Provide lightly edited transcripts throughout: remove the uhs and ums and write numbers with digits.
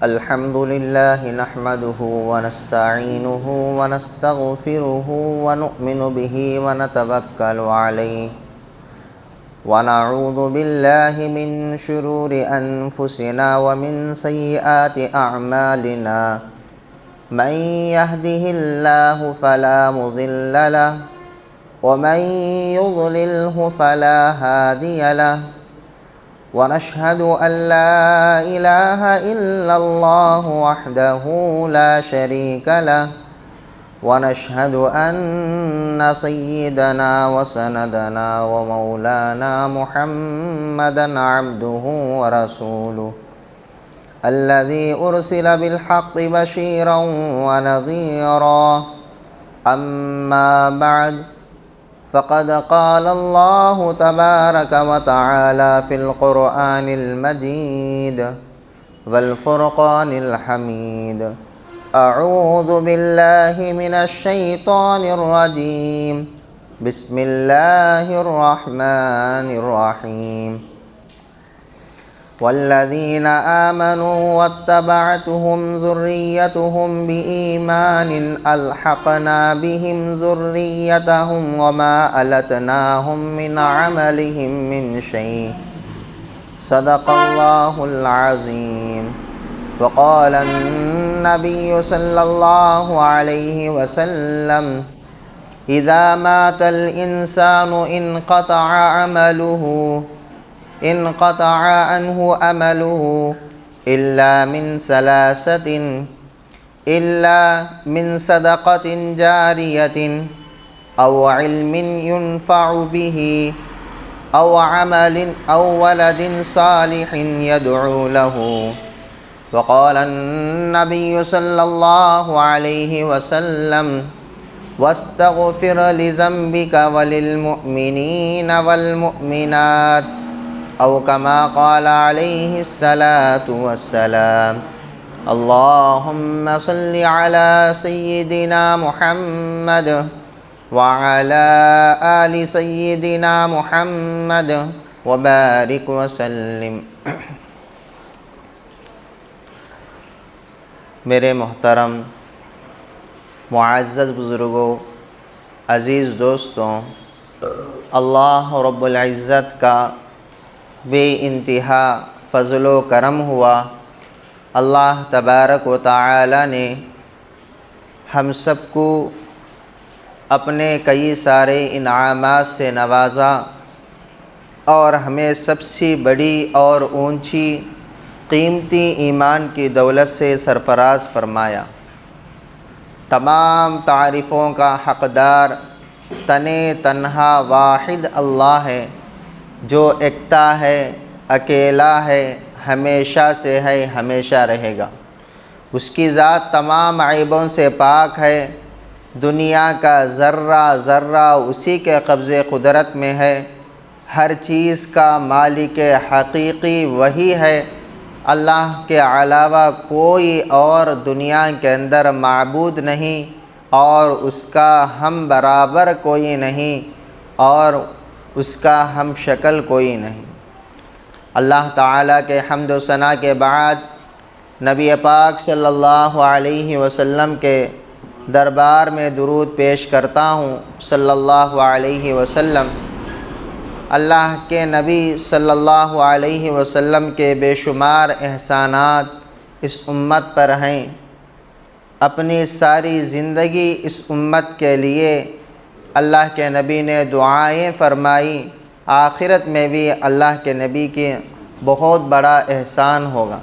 الحمد لله نحمده ونستعينه ونستغفره ونؤمن به ونتوكل عليه ونعوذ بالله من شرور أنفسنا ومن سيئات أعمالنا من يهده الله فلا مضل له ومن يضلله فلا هادي له ونشهد أن لا إله إلا الله وحده لا شريك له ونشهد أن سيدنا وسندنا ومولانا محمدا عبده ورسوله الذي أرسل بالحق بشيرا ونذيرا أما بعد فقد قال الله تبارك وتعالى في القرآن المجيد والفرقان الحميد أعوذ بالله من الشيطان الرجيم بسم الله الرحمن الرحيم والذين آمنوا واتبعتهم ذريتهم بإيمان ألحقنا بهم ذريتهم وما ألتناهم من عملهم من شيء صدق الله العظيم وقال النبي صلى الله عليه وسلم إذا مات الإنسان انقطع عنه أمله إلا من صدقة جارية أو علم ينفع به أو ولد صالح يدعو له وقال النبي صلى الله عليه وسلم واستغفر لذنبك وللمؤمنين والمؤمنات أو كما قال عليه الصلاة والسلام اللهم صل على سيدنا محمد وعلى آل سيدنا محمد وبارك وسلم۔ میرے محترم معزز بزرگوں، عزیز دوستوں، اللہ رب العزت کا بے انتہا فضل و کرم ہوا۔ اللہ تبارک و تعالی نے ہم سب کو اپنے کئی سارے انعامات سے نوازا اور ہمیں سب سے بڑی اور اونچی قیمتی ایمان کی دولت سے سرفراز فرمایا۔ تمام تعریفوں کا حقدار تنہا واحد اللہ ہے، جو ایکتا ہے، اکیلا ہے، ہمیشہ سے ہے، ہمیشہ رہے گا۔ اس کی ذات تمام عیبوں سے پاک ہے۔ دنیا کا ذرہ ذرہ اسی کے قبضے قدرت میں ہے۔ ہر چیز کا مالک حقیقی وہی ہے۔ اللہ کے علاوہ کوئی اور دنیا کے اندر معبود نہیں اور اس کا ہم برابر کوئی نہیں اور اس کا ہم شکل کوئی نہیں۔ اللہ تعالیٰ کے حمد و ثنا کے بعد نبی پاک صلی اللہ علیہ وسلم کے دربار میں درود پیش کرتا ہوں۔ صلی اللہ علیہ وسلم اللہ کے نبی صلی اللہ علیہ وسلم کے بے شمار احسانات اس امت پر ہیں۔ اپنی ساری زندگی اس امت کے لیے اللہ کے نبی نے دعائیں فرمائی۔ آخرت میں بھی اللہ کے نبی کی بہت بڑا احسان ہوگا۔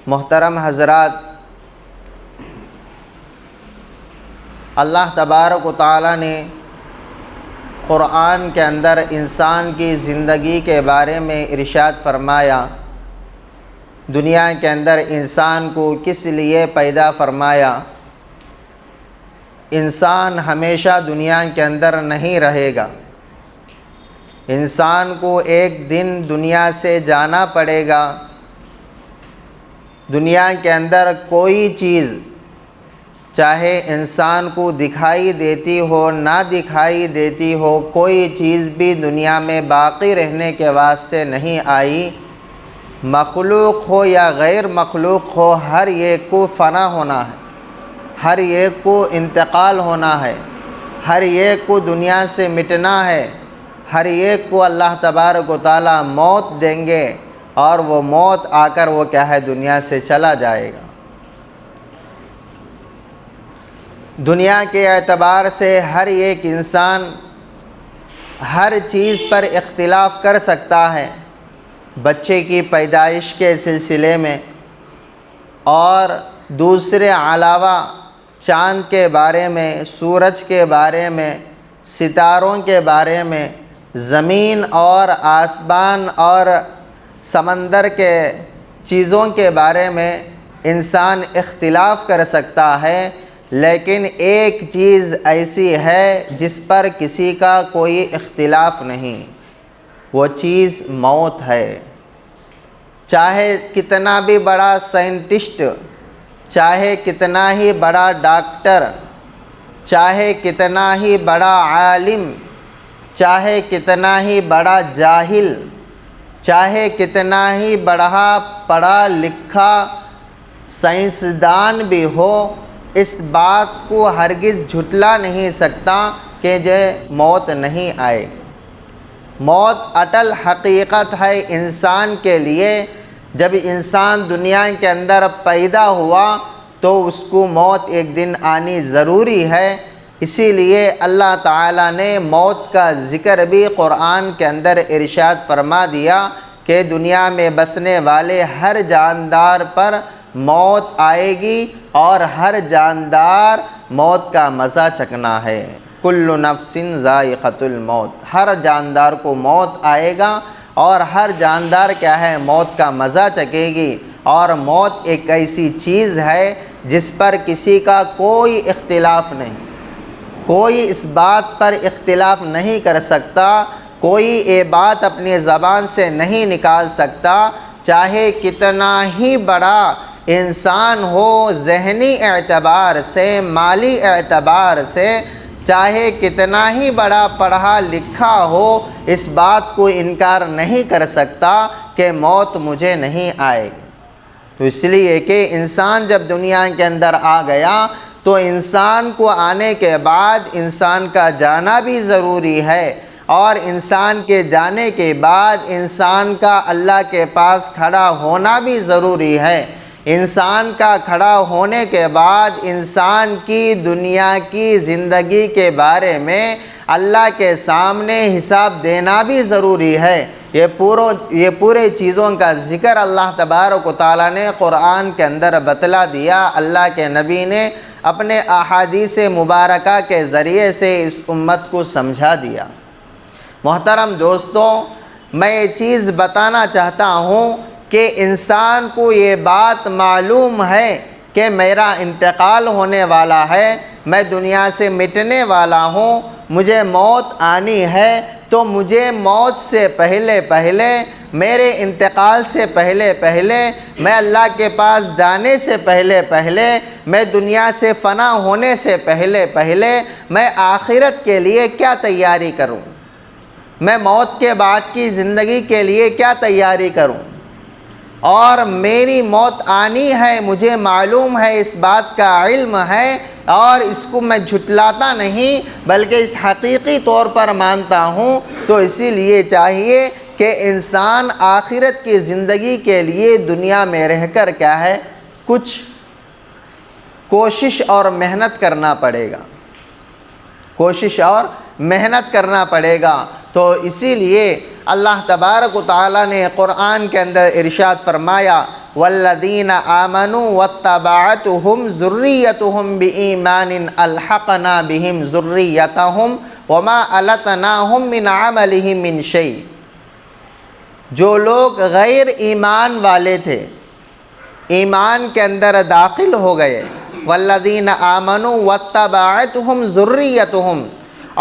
محترم حضرات، اللہ تبارک و تعالی نے قرآن کے اندر انسان کی زندگی کے بارے میں ارشاد فرمایا۔ دنیا کے اندر انسان کو کس لیے پیدا فرمایا؟ انسان ہمیشہ دنیا کے اندر نہیں رہے گا۔ انسان کو ایک دن دنیا سے جانا پڑے گا۔ دنیا کے اندر کوئی چیز چاہے انسان کو دکھائی دیتی ہو نہ دکھائی دیتی ہو، کوئی چیز بھی دنیا میں باقی رہنے کے واسطے نہیں آئی، مخلوق ہو یا غیر مخلوق ہو، ہر ایک کو فنا ہونا ہے، ہر ایک کو انتقال ہونا ہے، ہر ایک کو دنیا سے مٹنا ہے، ہر ایک کو اللہ تبارک و تعالیٰ موت دیں گے، اور وہ موت آ کر وہ کیا ہے دنیا سے چلا جائے گا۔ دنیا کے اعتبار سے ہر ایک انسان ہر چیز پر اختلاف کر سکتا ہے، بچے کی پیدائش کے سلسلے میں، اور دوسرے علاوہ چاند کے بارے میں، سورج کے بارے میں، ستاروں کے بارے میں، زمین اور آسمان اور سمندر کے چیزوں کے بارے میں انسان اختلاف کر سکتا ہے، لیکن ایک چیز ایسی ہے جس پر کسی کا کوئی اختلاف نہیں، وہ چیز موت ہے۔ چاہے کتنا بھی بڑا سائنٹسٹ، چاہے کتنا ہی بڑا ڈاکٹر، چاہے کتنا ہی بڑا عالم، چاہے کتنا ہی بڑا جاہل، چاہے کتنا ہی بڑا پڑھا لکھا سائنسدان بھی ہو، اس بات کو ہرگز جھٹلا نہیں سکتا کہ موت نہیں آئے۔ موت اٹل حقیقت ہے انسان کے لیے۔ جب انسان دنیا کے اندر پیدا ہوا تو اس کو موت ایک دن آنی ضروری ہے، اسی لیے اللہ تعالیٰ نے موت کا ذکر بھی قرآن کے اندر ارشاد فرما دیا کہ دنیا میں بسنے والے ہر جاندار پر موت آئے گی، اور ہر جاندار موت کا مزہ چکھنا ہے۔ کل نفس ذائقۃ الموت، ہر جاندار کو موت آئے گا، اور ہر جاندار کیا ہے موت کا مزہ چکھے گی۔ اور موت ایک ایسی چیز ہے جس پر کسی کا کوئی اختلاف نہیں، کوئی اس بات پر اختلاف نہیں کر سکتا، کوئی یہ بات اپنی زبان سے نہیں نکال سکتا، چاہے کتنا ہی بڑا انسان ہو، ذہنی اعتبار سے، مالی اعتبار سے، چاہے کتنا ہی بڑا پڑھا لکھا ہو، اس بات کو انکار نہیں کر سکتا کہ موت مجھے نہیں آئے گی۔ تو اس لیے کہ انسان جب دنیا کے اندر آ گیا تو انسان کو آنے کے بعد انسان کا جانا بھی ضروری ہے، اور انسان کے جانے کے بعد انسان کا اللہ کے پاس کھڑا ہونا بھی ضروری ہے۔ انسان کا کھڑا ہونے کے بعد انسان کی دنیا کی زندگی کے بارے میں اللہ کے سامنے حساب دینا بھی ضروری ہے۔ یہ پورے چیزوں کا ذکر اللہ تبارک و تعالیٰ نے قرآن کے اندر بتلا دیا، اللہ کے نبی نے اپنے احادیث مبارکہ کے ذریعے سے اس امت کو سمجھا دیا۔ محترم دوستوں، میں یہ چیز بتانا چاہتا ہوں کہ انسان کو یہ بات معلوم ہے کہ میرا انتقال ہونے والا ہے، میں دنیا سے مٹنے والا ہوں، مجھے موت آنی ہے، تو مجھے موت سے پہلے میرے انتقال سے پہلے میں اللہ کے پاس جانے سے پہلے میں دنیا سے فنا ہونے سے پہلے میں آخرت کے لیے کیا تیاری کروں، میں موت کے بعد کی زندگی کے لیے کیا تیاری کروں، اور میری موت آنی ہے، مجھے معلوم ہے، اس بات کا علم ہے، اور اس کو میں جھٹلاتا نہیں بلکہ اس حقیقی طور پر مانتا ہوں۔ تو اسی لیے چاہیے کہ انسان آخرت کی زندگی کے لیے دنیا میں رہ کر کیا ہے کچھ کوشش اور محنت کرنا پڑے گا، کوشش اور محنت کرنا پڑے گا۔ تو اسی لیے اللہ تبارک و تعالیٰ نے قرآن کے اندر ارشاد فرمایا والذین آمنوا واتبعتهم ذریتهم بإیمان الحقنا بهم ذریتهم وما ألتناهم من عملهم من شیء۔ جو لوگ غیر ایمان والے تھے، ایمان کے اندر داخل ہو گئے، والذین آمنوا واتبعتهم ذریتهم،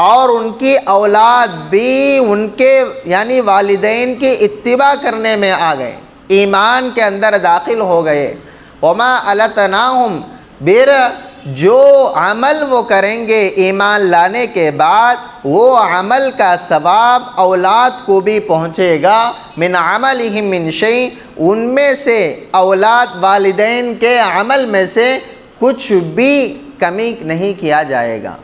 اور ان کی اولاد بھی ان کے یعنی والدین کی اتباع کرنے میں آ گئے، ایمان کے اندر داخل ہو گئے، وما ألتناهم، جو عمل وہ کریں گے ایمان لانے کے بعد، وہ عمل کا ثواب اولاد کو بھی پہنچے گا۔ من عملہم من شیء، ان میں سے اولاد والدین کے عمل میں سے کچھ بھی کمی نہیں کیا جائے گا۔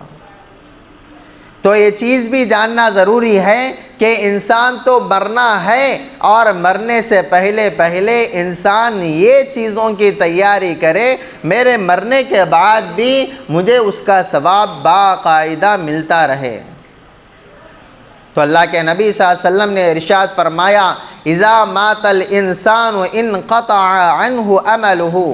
تو یہ چیز بھی جاننا ضروری ہے کہ انسان تو مرنا ہے، اور مرنے سے پہلے انسان یہ چیزوں کی تیاری کرے، میرے مرنے کے بعد بھی مجھے اس کا ثواب باقاعدہ ملتا رہے۔ تو اللہ کے نبی صلی اللہ علیہ وسلم نے ارشاد فرمایا، اذا مات الانسان انقطع عنہ عملہ،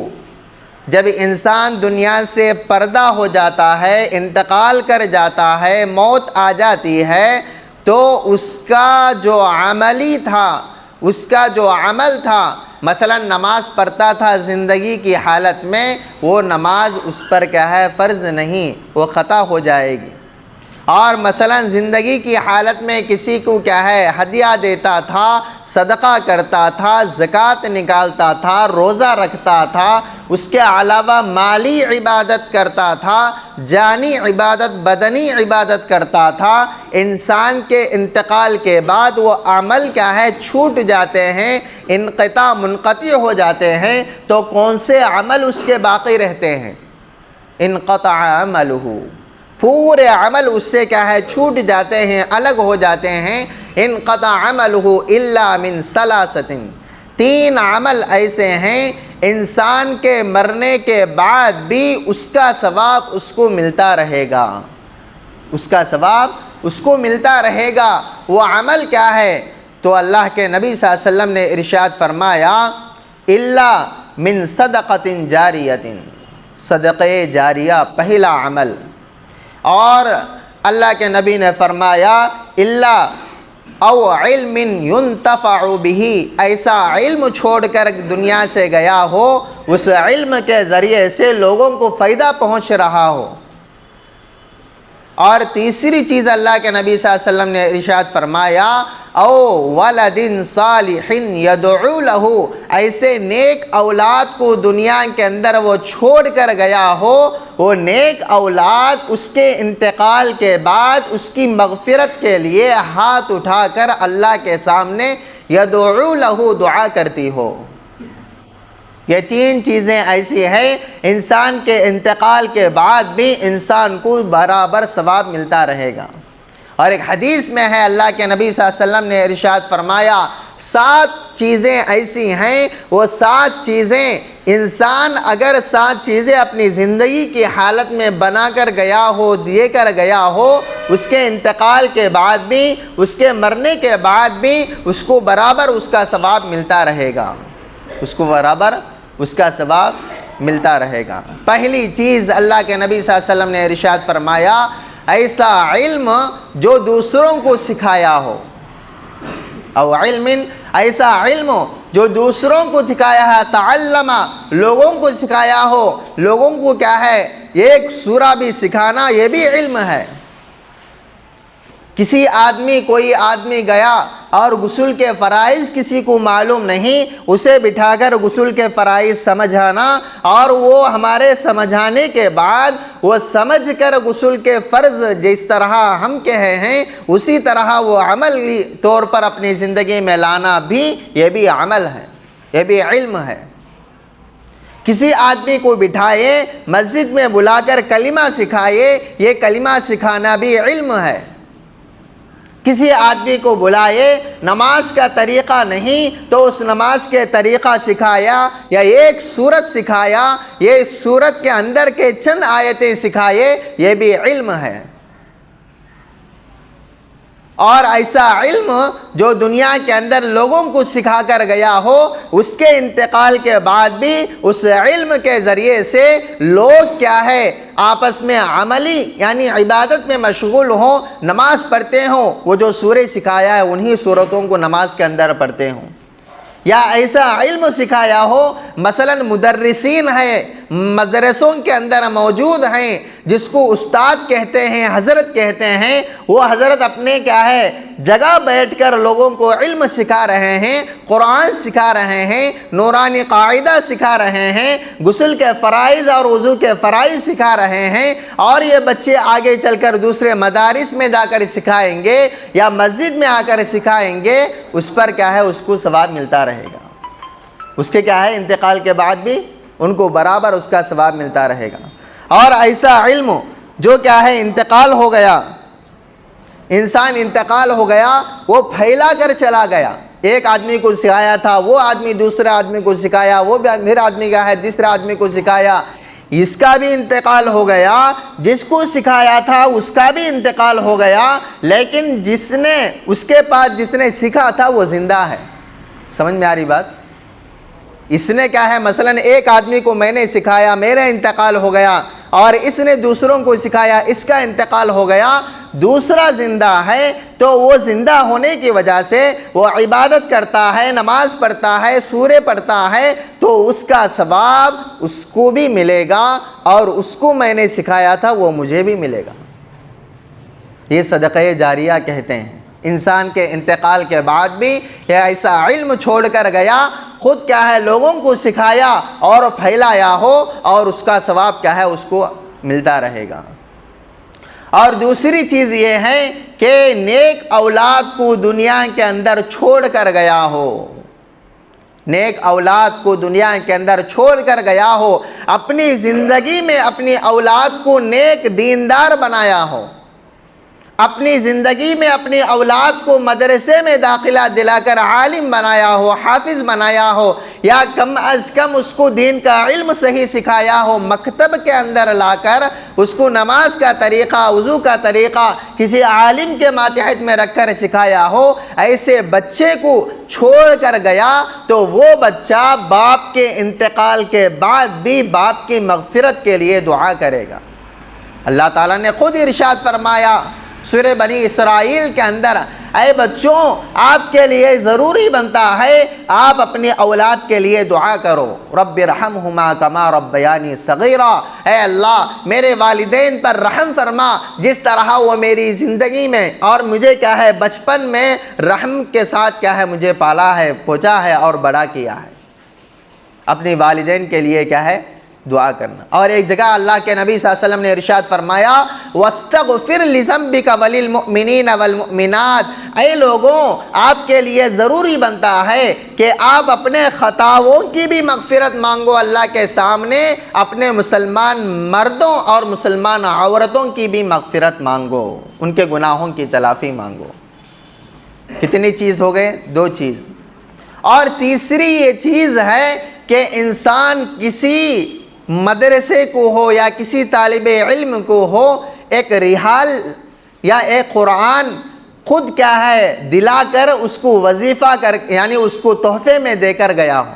جب انسان دنیا سے پردہ ہو جاتا ہے، انتقال کر جاتا ہے، موت آ جاتی ہے، تو اس کا جو عملی تھا، اس کا جو عمل تھا، مثلا نماز پڑھتا تھا زندگی کی حالت میں، وہ نماز اس پر کیا ہے، فرض نہیں، وہ خطا ہو جائے گی۔ اور مثلا زندگی کی حالت میں کسی کو کیا ہے، ہدیہ دیتا تھا، صدقہ کرتا تھا، زکوٰۃ نکالتا تھا، روزہ رکھتا تھا، اس کے علاوہ مالی عبادت کرتا تھا، جانی عبادت، بدنی عبادت کرتا تھا، انسان کے انتقال کے بعد وہ عمل کیا ہے، چھوٹ جاتے ہیں، انقطاع منقطع ہو جاتے ہیں، تو کون سے عمل اس کے باقی رہتے ہیں؟ انقطع عملہ، پورے عمل اس سے کیا ہے، چھوٹ جاتے ہیں، الگ ہو جاتے ہیں۔ انقطع عملہ الا من ثلاثۃ، 3 عمل ایسے ہیں انسان کے مرنے کے بعد بھی اس کا ثواب اس کو ملتا رہے گا، اس کا ثواب اس کو ملتا رہے گا۔ وہ عمل کیا ہے؟ تو اللہ کے نبی صلی اللہ علیہ وسلم نے ارشاد فرمایا، الا من صدقۃ جاریۃ، صدقہ جاریہ پہلا عمل۔ اور اللہ کے نبی نے فرمایا، الا او علم ينتفع به، ایسا علم چھوڑ کر دنیا سے گیا ہو، اس علم کے ذریعے سے لوگوں کو فائدہ پہنچ رہا ہو۔ اور تیسری چیز اللہ کے نبی صلی اللہ علیہ وسلم نے ارشاد فرمایا، او ولد صالح یدعو لہ، ایسے نیک اولاد کو دنیا کے اندر وہ چھوڑ کر گیا ہو، وہ نیک اولاد اس کے انتقال کے بعد اس کی مغفرت کے لیے ہاتھ اٹھا کر اللہ کے سامنے یدعو لہ، دعا کرتی ہو۔ یہ 3 چیزیں ایسی ہیں انسان کے انتقال کے بعد بھی انسان کو برابر ثواب ملتا رہے گا۔ اور ایک حدیث میں ہے، اللہ کے نبی صلی اللہ علیہ وسلم نے ارشاد فرمایا، 7 چیزیں ایسی ہیں، وہ 7 چیزیں انسان اگر 7 چیزیں اپنی زندگی کی حالت میں بنا کر گیا ہو، دیے کر گیا ہو، اس کے انتقال کے بعد بھی، اس کے مرنے کے بعد بھی اس کو برابر اس کا ثواب ملتا رہے گا، اس کو برابر اس کا ثواب ملتا رہے گا۔ پہلی چیز اللہ کے نبی صلی اللہ علیہ وسلم نے ارشاد فرمایا، ایسا علم جو دوسروں کو سکھایا ہو، او علم، ایسا علم جو دوسروں کو سکھایا ہے، تعلم، لوگوں کو سکھایا ہو، لوگوں کو کیا ہے، ایک سورہ بھی سکھانا، یہ بھی علم ہے۔ کوئی آدمی گیا اور غسل کے فرائض کسی کو معلوم نہیں، اسے بٹھا کر غسل کے فرائض سمجھانا، اور وہ ہمارے سمجھانے کے بعد وہ سمجھ کر غسل کے فرض جس طرح ہم کہے ہیں اسی طرح وہ عملی طور پر اپنی زندگی میں لانا بھی، یہ بھی عمل ہے، یہ بھی علم ہے۔ کسی آدمی کو بٹھائے، مسجد میں بلا کر کلمہ سکھائے، یہ کلمہ سکھانا بھی علم ہے۔ کسی آدمی کو بلائے، نماز کا طریقہ نہیں تو اس نماز کے طریقہ سکھایا، یا ایک سورت سکھایا، یہ سورت کے اندر کے چند آیتیں سکھائے، یہ بھی علم ہے۔ اور ایسا علم جو دنیا کے اندر لوگوں کو سکھا کر گیا ہو، اس کے انتقال کے بعد بھی اس علم کے ذریعے سے لوگ کیا ہے، آپس میں عملی یعنی عبادت میں مشغول ہوں، نماز پڑھتے ہوں، وہ جو سورہ سکھایا ہے انہی سورتوں کو نماز کے اندر پڑھتے ہوں۔ یا ایسا علم سکھایا ہو، مثلا مدرسین ہے، مدرسوں کے اندر موجود ہیں، جس کو استاد کہتے ہیں، حضرت کہتے ہیں، وہ حضرت اپنے کیا ہے جگہ بیٹھ کر لوگوں کو علم سکھا رہے ہیں، قرآن سکھا رہے ہیں، نورانی قاعدہ سکھا رہے ہیں، غسل کے فرائض اور وضو کے فرائض سکھا رہے ہیں، اور یہ بچے آگے چل کر دوسرے مدارس میں جا کر سکھائیں گے یا مسجد میں آ کر سکھائیں گے، اس پر کیا ہے اس کو ثواب ملتا رہے گا، اس کے کیا ہے انتقال کے بعد بھی ان کو برابر اس کا ثواب ملتا رہے گا۔ اور ایسا علم جو کیا ہے انتقال ہو گیا، انسان انتقال ہو گیا، وہ پھیلا کر چلا گیا، ایک آدمی کو سکھایا تھا، وہ آدمی دوسرے آدمی کو سکھایا، وہ پھر آدمی کیا ہے تیسرے آدمی کو سکھایا، اس کا بھی انتقال ہو گیا، جس کو سکھایا تھا اس کا بھی انتقال ہو گیا، لیکن جس نے اس کے پاس جس نے سیکھا تھا وہ زندہ ہے۔ سمجھ میں آ رہی بات؟ اس نے کیا ہے مثلا ایک آدمی کو میں نے سکھایا، میرا انتقال ہو گیا، اور اس نے دوسروں کو سکھایا، اس کا انتقال ہو گیا، دوسرا زندہ ہے، تو وہ زندہ ہونے کی وجہ سے وہ عبادت کرتا ہے، نماز پڑھتا ہے، سورے پڑھتا ہے، تو اس کا ثواب اس کو بھی ملے گا، اور اس کو میں نے سکھایا تھا وہ مجھے بھی ملے گا۔ یہ صدقہ جاریہ کہتے ہیں۔ انسان کے انتقال کے بعد بھی یہ ایسا علم چھوڑ کر گیا، خود کیا ہے لوگوں کو سکھایا اور پھیلایا ہو، اور اس کا ثواب کیا ہے اس کو ملتا رہے گا۔ اور دوسری چیز یہ ہے کہ نیک اولاد کو دنیا کے اندر چھوڑ کر گیا ہو، نیک اولاد کو دنیا کے اندر چھوڑ کر گیا ہو، اپنی زندگی میں اپنی اولاد کو نیک دیندار بنایا ہو، اپنی زندگی میں اپنی اولاد کو مدرسے میں داخلہ دلا کر عالم بنایا ہو، حافظ بنایا ہو، یا کم از کم اس کو دین کا علم صحیح سکھایا ہو، مکتب کے اندر لا کر اس کو نماز کا طریقہ، وضو کا طریقہ کسی عالم کے ماتحت میں رکھ کر سکھایا ہو، ایسے بچے کو چھوڑ کر گیا تو وہ بچہ باپ کے انتقال کے بعد بھی باپ کی مغفرت کے لیے دعا کرے گا۔ اللہ تعالیٰ نے خود ارشاد فرمایا سورہ بنی اسرائیل کے اندر، اے بچوں آپ کے لیے ضروری بنتا ہے آپ اپنی اولاد کے لیے دعا کرو، رب ارحمہما کما ربیانی صغیرا، اے اللہ میرے والدین پر رحم فرما جس طرح وہ میری زندگی میں اور مجھے کیا ہے بچپن میں رحم کے ساتھ کیا ہے مجھے پالا ہے، پوچھا ہے اور بڑا کیا ہے۔ اپنی والدین کے لیے کیا ہے دعا کرنا۔ اور ایک جگہ اللہ کے نبی صلی اللہ علیہ وسلم نے ارشاد فرمایا وَاسْتَغْفِرْ لِذَنْبِكَ وَلِلْمُؤْمِنِينَ وَالْمُؤْمِنَاتِ، اے لوگوں آپ کے لیے ضروری بنتا ہے کہ آپ اپنے خطاؤں کی بھی مغفرت مانگو اللہ کے سامنے، اپنے مسلمان مردوں اور مسلمان عورتوں کی بھی مغفرت مانگو، ان کے گناہوں کی تلافی مانگو۔ کتنی چیز ہو گئے؟ دو چیز۔ اور تیسری یہ چیز ہے کہ انسان کسی مدرسے کو ہو یا کسی طالب علم کو ہو ایک رحال یا ایک قرآن خود کیا ہے دلا کر اس کو وظیفہ کر یعنی اس کو تحفے میں دے کر گیا ہو۔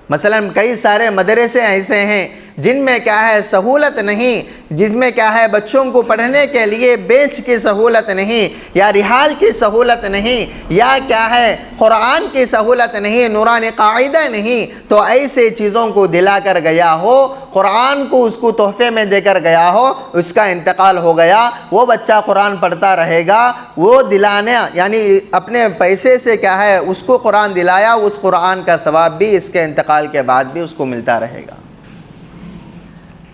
مثلا کئی سارے مدرسے ایسے ہیں جن میں کیا ہے سہولت نہیں، جس میں کیا ہے بچوں کو پڑھنے کے لیے بینچ کی سہولت نہیں، یا رحال کی سہولت نہیں، یا کیا ہے قرآن کی سہولت نہیں، نورانی قاعدہ نہیں، تو ایسے چیزوں کو دلا کر گیا ہو، قرآن کو اس کو تحفے میں دے کر گیا ہو، اس کا انتقال ہو گیا، وہ بچہ قرآن پڑھتا رہے گا، وہ دلانے یعنی اپنے پیسے سے کیا ہے اس کو قرآن دلایا، اس قرآن کا ثواب بھی اس کے انتقال کے بعد بھی اس کو ملتا رہے گا،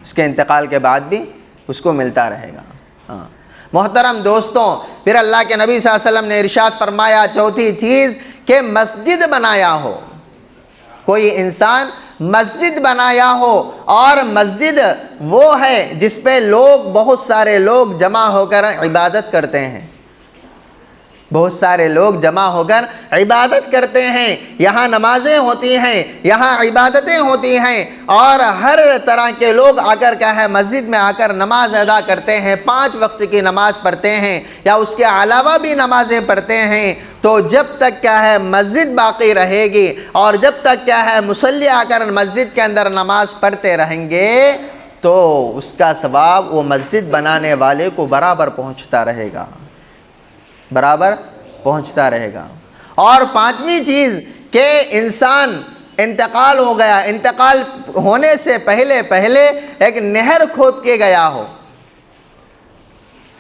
اس کے انتقال کے بعد بھی اس کو ملتا رہے گا۔ محترم دوستوں، پھر اللہ کے نبی صلی اللہ علیہ وسلم نے ارشاد فرمایا چوتھی چیز کہ مسجد بنایا ہو، کوئی انسان مسجد بنایا ہو، اور مسجد وہ ہے جس پہ لوگ بہت سارے لوگ جمع ہو کر عبادت کرتے ہیں، بہت سارے لوگ جمع ہو کر عبادت کرتے ہیں، یہاں نمازیں ہوتی ہیں، یہاں عبادتیں ہوتی ہیں، اور ہر طرح کے لوگ آ کر کیا ہے مسجد میں آ کر نماز ادا کرتے ہیں، 5 وقت کی نماز پڑھتے ہیں یا اس کے علاوہ بھی نمازیں پڑھتے ہیں۔ تو جب تک کیا ہے مسجد باقی رہے گی اور جب تک کیا ہے مصلی آ کر مسجد کے اندر نماز پڑھتے رہیں گے تو اس کا ثواب وہ مسجد بنانے والے کو برابر پہنچتا رہے گا، برابر پہنچتا رہے گا۔ اور 5ویں چیز کہ انسان انتقال ہو گیا، انتقال ہونے سے پہلے ایک نہر کھود کے گیا ہو،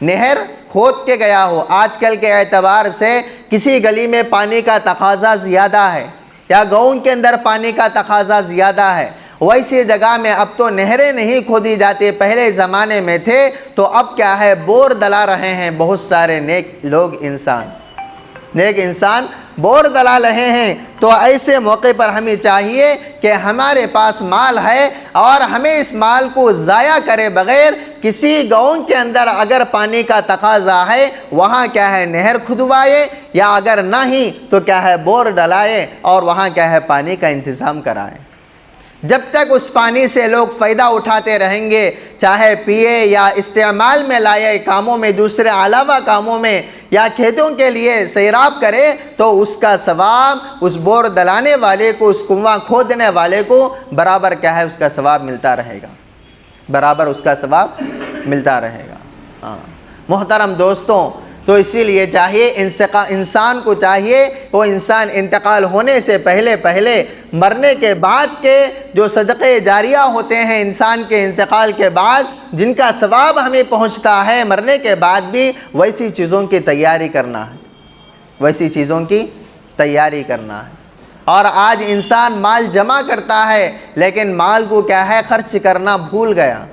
نہر کھود کے گیا ہو۔ آج کل کے اعتبار سے کسی گلی میں پانی کا تقاضا زیادہ ہے یا گاؤں کے اندر پانی کا تقاضا زیادہ ہے، ویسی جگہ میں اب تو نہریں نہیں کھودی جاتی، پہلے زمانے میں تھے تو اب کیا ہے بور دلا رہے ہیں بہت سارے نیک انسان بور دلا رہے ہیں۔ تو ایسے موقع پر ہمیں چاہیے کہ ہمارے پاس مال ہے اور ہمیں اس مال کو ضائع کرے بغیر کسی گاؤں کے اندر اگر پانی کا تقاضا ہے وہاں کیا ہے نہر کھدوائے، یا اگر نہیں تو کیا ہے بور ڈلائے اور وہاں کیا ہے پانی کا انتظام کرائے۔ جب تک اس پانی سے لوگ فائدہ اٹھاتے رہیں گے، چاہے پیے یا استعمال میں لائے کاموں میں، دوسرے علاوہ کاموں میں، یا کھیتوں کے لیے سیراب کرے، تو اس کا ثواب اس بور دلانے والے کو، اس کنواں کھودنے والے کو برابر کیا ہے اس کا ثواب ملتا رہے گا، برابر اس کا ثواب ملتا رہے گا۔ محترم دوستوں، تو اسی لیے چاہیے انسان کو چاہیے وہ انسان انتقال ہونے سے پہلے مرنے کے بعد کے جو صدقے جاریہ ہوتے ہیں انسان کے انتقال کے بعد، جن کا ثواب ہمیں پہنچتا ہے مرنے کے بعد بھی، ویسی چیزوں کی تیاری کرنا ہے، ویسی چیزوں کی تیاری کرنا ہے۔ اور آج انسان مال جمع کرتا ہے لیکن مال کو کیا ہے خرچ کرنا بھول گیا،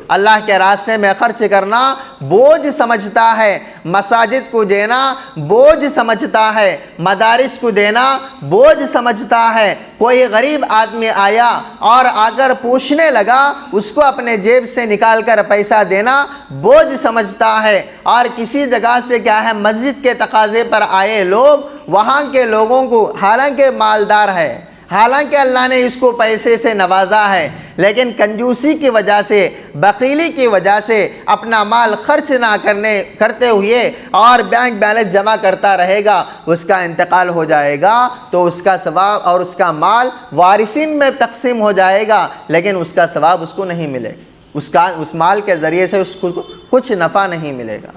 اللہ کے راستے میں خرچ کرنا بوجھ سمجھتا ہے، مساجد کو دینا بوجھ سمجھتا ہے، مدارس کو دینا بوجھ سمجھتا ہے۔ کوئی غریب آدمی آیا اور آ کر پوچھنے لگا، اس کو اپنے جیب سے نکال کر پیسہ دینا بوجھ سمجھتا ہے۔ اور کسی جگہ سے کیا ہے مسجد کے تقاضے پر آئے لوگ، وہاں کے لوگوں کو حالانکہ مالدار ہے، حالانکہ اللہ نے اس کو پیسے سے نوازا ہے، لیکن کنجوسی کی وجہ سے، بخیلی کی وجہ سے اپنا مال خرچ نہ کرتے ہوئے اور بینک بیلنس جمع کرتا رہے گا، اس کا انتقال ہو جائے گا تو اس کا ثواب اور اس کا مال وارثین میں تقسیم ہو جائے گا، لیکن اس کا ثواب اس کو نہیں ملے گا، اس مال کے ذریعے سے اس کو کچھ نفع نہیں ملے گا۔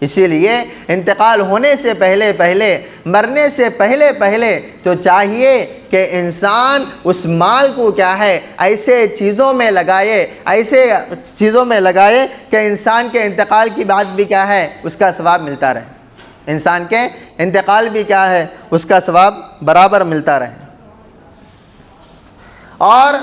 اسی لیے انتقال ہونے سے پہلے مرنے سے پہلے تو چاہیے کہ انسان اس مال کو کیا ہے ایسے چیزوں میں لگائے کہ انسان کے انتقال کی بات بھی کیا ہے اس کا ثواب ملتا رہے، انسان کے انتقال بھی کیا ہے اس کا ثواب برابر ملتا رہے۔ اور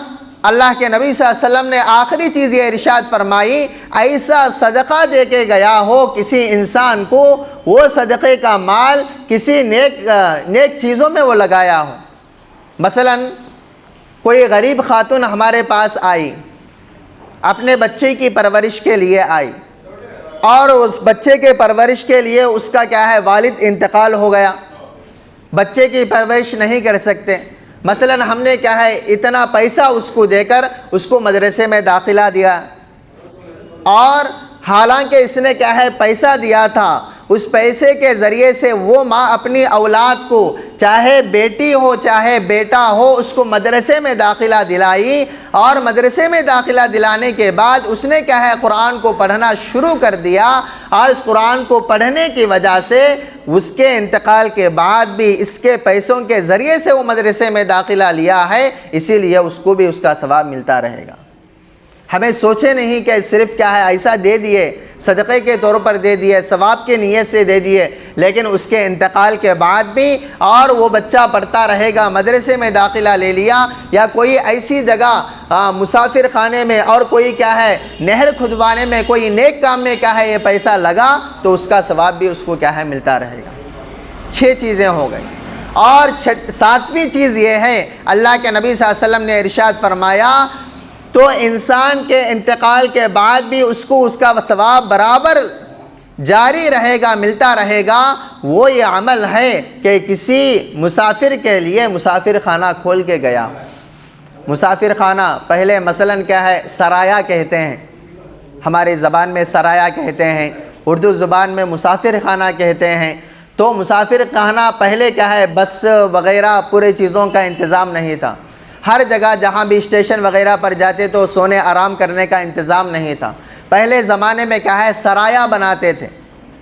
اللہ کے نبی صلی اللہ علیہ وسلم نے آخری چیز یہ ارشاد فرمائی، ایسا صدقہ دے کے گیا ہو کسی انسان کو، وہ صدقے کا مال کسی نیک چیزوں میں وہ لگایا ہو۔ مثلا کوئی غریب خاتون ہمارے پاس آئی، اپنے بچے کی پرورش کے لیے آئی، اور اس بچے کے پرورش کے لیے اس کا کیا ہے والد انتقال ہو گیا، بچے کی پرورش نہیں کر سکتے۔ مثلا ہم نے کیا ہے اتنا پیسہ اس کو دے کر اس کو مدرسے میں داخلہ دیا، اور حالانکہ اس نے کیا ہے پیسہ دیا تھا، اس پیسے کے ذریعے سے وہ ماں اپنی اولاد کو، چاہے بیٹی ہو چاہے بیٹا ہو، اس کو مدرسے میں داخلہ دلائی، اور مدرسے میں داخلہ دلانے کے بعد اس نے کیا ہے قرآن کو پڑھنا شروع کر دیا، اور اس قرآن کو پڑھنے کی وجہ سے اس کے انتقال کے بعد بھی اس کے پیسوں کے ذریعے سے وہ مدرسے میں داخلہ لیا ہے، اسی لیے اس کو بھی اس کا ثواب ملتا رہے گا۔ ہمیں سوچے نہیں کہ صرف کیا ہے ایسا دے دیے، صدقے کے طور پر دے دیے، ثواب کی نیت سے دے دیے، لیکن اس کے انتقال کے بعد بھی اور وہ بچہ پڑھتا رہے گا، مدرسے میں داخلہ لے لیا، یا کوئی ایسی جگہ مسافر خانے میں اور کوئی کیا ہے نہر کھدوانے میں، کوئی نیک کام میں کیا ہے یہ پیسہ لگا، تو اس کا ثواب بھی اس کو کیا ہے ملتا رہے گا۔ 6 چیزیں ہو گئی۔ اور 7ویں چیز یہ ہے، اللہ کے نبی صلی اللہ علیہ وسلم نے ارشاد فرمایا، تو انسان کے انتقال کے بعد بھی اس کو اس کا ثواب برابر جاری رہے گا، ملتا رہے گا۔ وہ یہ عمل ہے کہ کسی مسافر کے لیے مسافر خانہ کھول کے گیا۔ مسافر خانہ پہلے مثلا کیا ہے سرایا کہتے ہیں، ہماری زبان میں سرایا کہتے ہیں، اردو زبان میں مسافر خانہ کہتے ہیں۔ تو مسافر خانہ پہلے کیا ہے بس وغیرہ پورے چیزوں کا انتظام نہیں تھا، ہر جگہ جہاں بھی اسٹیشن وغیرہ پر جاتے تو سونے آرام کرنے کا انتظام نہیں تھا۔ پہلے زمانے میں کیا ہے سرایا بناتے تھے،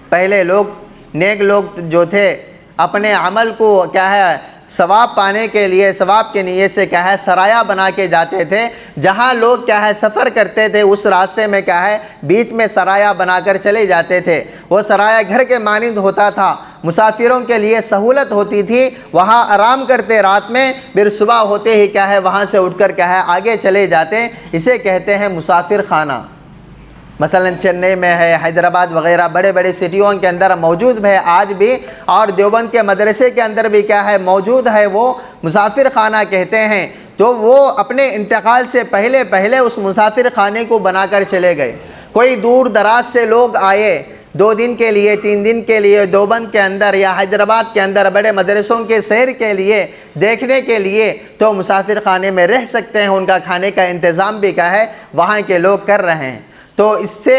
پہلے لوگ نیک لوگ جو تھے اپنے عمل کو کیا ہے ثواب پانے کے لیے ثواب کے نیت سے کیا ہے سرایہ بنا کے جاتے تھے. جہاں لوگ کیا ہے سفر کرتے تھے اس راستے میں کیا ہے بیچ میں سرایہ بنا کر چلے جاتے تھے. وہ سرایہ گھر کے مانند ہوتا تھا, مسافروں کے لیے سہولت ہوتی تھی, وہاں آرام کرتے رات میں, پھر صبح ہوتے ہی کیا ہے وہاں سے اٹھ کر کیا ہے آگے چلے جاتے. اسے کہتے ہیں مسافر خانہ. مثلا چنئی میں ہے, حیدرآباد وغیرہ بڑے بڑے سٹیوں کے اندر موجود ہے آج بھی, اور دیوبند کے مدرسے کے اندر بھی کیا ہے موجود ہے, وہ مسافر خانہ کہتے ہیں. تو وہ اپنے انتقال سے پہلے اس مسافر خانے کو بنا کر چلے گئے. کوئی دور دراز سے لوگ آئے 2 دن کے لیے 3 دن کے لیے دیوبند کے اندر یا حیدرآباد کے اندر بڑے مدرسوں کے سیر کے لیے دیکھنے کے لیے, تو مسافر خانے میں رہ سکتے ہیں. ان کا کھانے کا انتظام بھی کیا ہے وہاں کے لوگ کر رہے ہیں. تو اس سے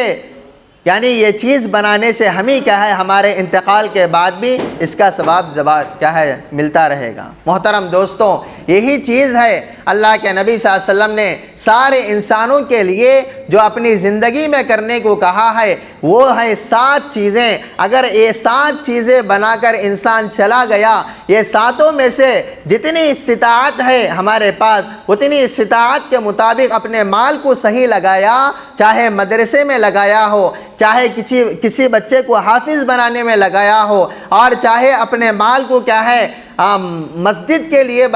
یعنی یہ چیز بنانے سے ہمیں کیا ہے ہمارے انتقال کے بعد بھی اس کا ثواب کیا ہے ملتا رہے گا. محترم دوستوں, یہی چیز ہے اللہ کے نبی صلی اللہ علیہ وسلم نے سارے انسانوں کے لیے جو اپنی زندگی میں کرنے کو کہا ہے, وہ ہے 7 چیزیں. اگر یہ 7 چیزیں بنا کر انسان چلا گیا, یہ 7وں میں سے جتنی استطاعت ہے ہمارے پاس اتنی استطاعت کے مطابق اپنے مال کو صحیح لگایا, چاہے مدرسے میں لگایا ہو, چاہے کسی بچے کو حافظ بنانے میں لگایا ہو, اور چاہے اپنے مال کو کیا ہے مسجد کے لیے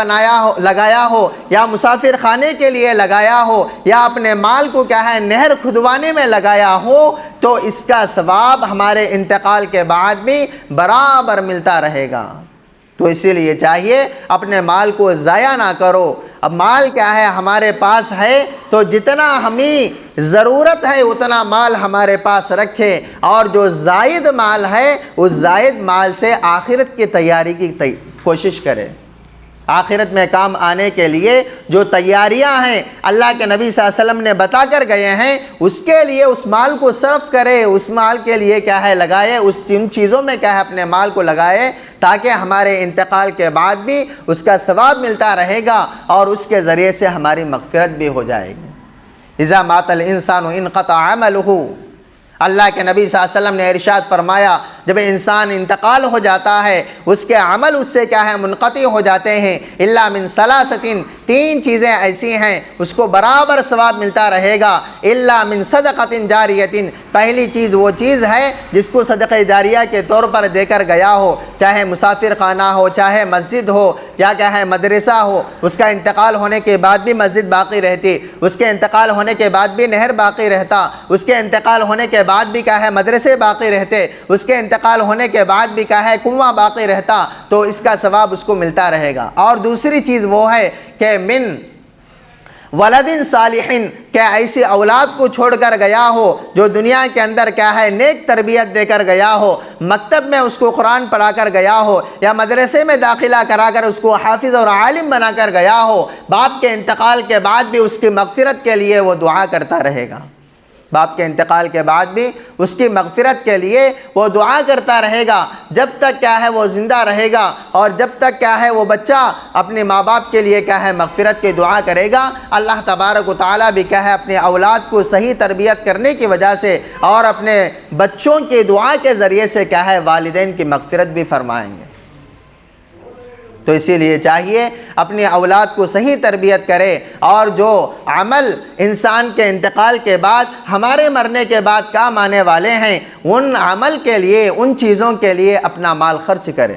لگایا ہو, یا مسافر خانے کے لیے لگایا ہو, یا اپنے مال کو کیا ہے نہر کھدوانے میں لگایا ہو, تو اس کا ثواب ہمارے انتقال کے بعد بھی برابر ملتا رہے گا. تو اسی لیے چاہیے اپنے مال کو ضائع نہ کرو. اب مال کیا ہے ہمارے پاس ہے تو جتنا ہمیں ضرورت ہے اتنا مال ہمارے پاس رکھے, اور جو زائد مال ہے اس زائد مال سے آخرت کی تیاری کی کوشش کرے. آخرت میں کام آنے کے لیے جو تیاریاں ہیں اللہ کے نبی صلی اللہ علیہ وسلم نے بتا کر گئے ہیں, اس کے لیے اس مال کو صرف کرے, اس مال کے لیے کیا ہے لگائے, اس 3 چیزوں میں کیا ہے اپنے مال کو لگائے, تاکہ ہمارے انتقال کے بعد بھی اس کا ثواب ملتا رہے گا اور اس کے ذریعے سے ہماری مغفرت بھی ہو جائے گی. اذا مات الانسان انقطع عملہ, اللہ کے نبی صلی اللہ علیہ وسلم نے ارشاد فرمایا جب انسان انتقال ہو جاتا ہے اس کے عمل اس سے کیا ہے منقطع ہو جاتے ہیں. الا من ثلاثۃ, 3 چیزیں ایسی ہیں اس کو برابر ثواب ملتا رہے گا. الا من صدقۃ جاریۃ, پہلی چیز وہ چیز ہے جس کو صدقہ جاریہ کے طور پر دے کر گیا ہو, چاہے مسافر خانہ ہو, چاہے مسجد ہو, یا کیا ہے مدرسہ ہو, اس کا انتقال ہونے کے بعد بھی مسجد باقی رہتی, اس کے انتقال ہونے کے بعد بھی نہر باقی رہتا, اس کے انتقال ہونے کے بعد بھی کیا ہے مدرسے باقی رہتے, اس کے انتقال ہونے کے بعد بھی کیا ہے کنواں باقی رہتا, تو اس کا ثواب اس کو ملتا رہے گا. اور دوسری چیز وہ ہے کہ من ولد صالح, کہ ایسی اولاد کو چھوڑ کر گیا ہو جو دنیا کے اندر کیا ہے نیک تربیت دے کر گیا ہو, مکتب میں اس کو قرآن پڑھا کر گیا ہو, یا مدرسے میں داخلہ کرا کر اس کو حافظ اور عالم بنا کر گیا ہو. باپ کے انتقال کے بعد بھی اس کی مغفرت کے لیے وہ دعا کرتا رہے گا, باپ کے انتقال کے بعد بھی اس کی مغفرت کے لیے وہ دعا کرتا رہے گا جب تک کیا ہے وہ زندہ رہے گا, اور جب تک کیا ہے وہ بچہ اپنے ماں باپ کے لیے کیا ہے مغفرت کی دعا کرے گا. اللہ تبارک و تعالیٰ بھی کیا ہے اپنے اولاد کو صحیح تربیت کرنے کی وجہ سے اور اپنے بچوں کی دعا کے ذریعے سے کیا ہے والدین کی مغفرت بھی فرمائیں گے. تو اسی لیے چاہیے اپنی اولاد کو صحیح تربیت کرے, اور جو عمل انسان کے انتقال کے بعد ہمارے مرنے کے بعد کام آنے والے ہیں ان عمل کے لیے, ان چیزوں کے لیے اپنا مال خرچ کرے,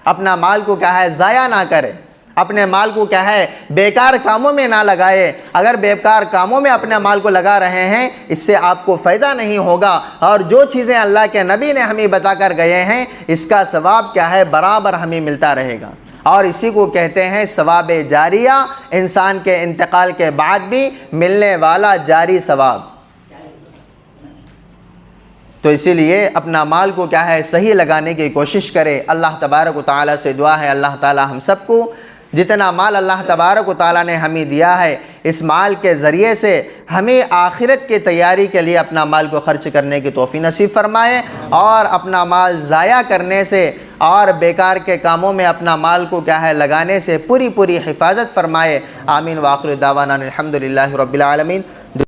اپنا مال کو کیا ہے ضائع نہ کرے, اپنے مال کو کیا ہے بیکار کاموں میں نہ لگائے. اگر بیکار کاموں میں اپنے مال کو لگا رہے ہیں اس سے آپ کو فائدہ نہیں ہوگا, اور جو چیزیں اللہ کے نبی نے ہمیں بتا کر گئے ہیں اس کا ثواب کیا ہے برابر ہمیں ملتا رہے گا. اور اسی کو کہتے ہیں ثواب جاریہ, انسان کے انتقال کے بعد بھی ملنے والا جاری ثواب. تو اسی لیے اپنا مال کو کیا ہے صحیح لگانے کی کوشش کرے. اللہ تبارک و تعالیٰ سے دعا ہے اللہ تعالیٰ ہم سب کو جتنا مال اللہ تبارک و تعالیٰ نے ہمیں دیا ہے اس مال کے ذریعے سے ہمیں آخرت کی تیاری کے لیے اپنا مال کو خرچ کرنے کی توفیق نصیب فرمائے, اور اپنا مال ضائع کرنے سے اور بیکار کے کاموں میں اپنا مال کو کیا ہے لگانے سے پوری حفاظت فرمائے. آمین. وآخر دعوانا الحمدللہ رب العالمین.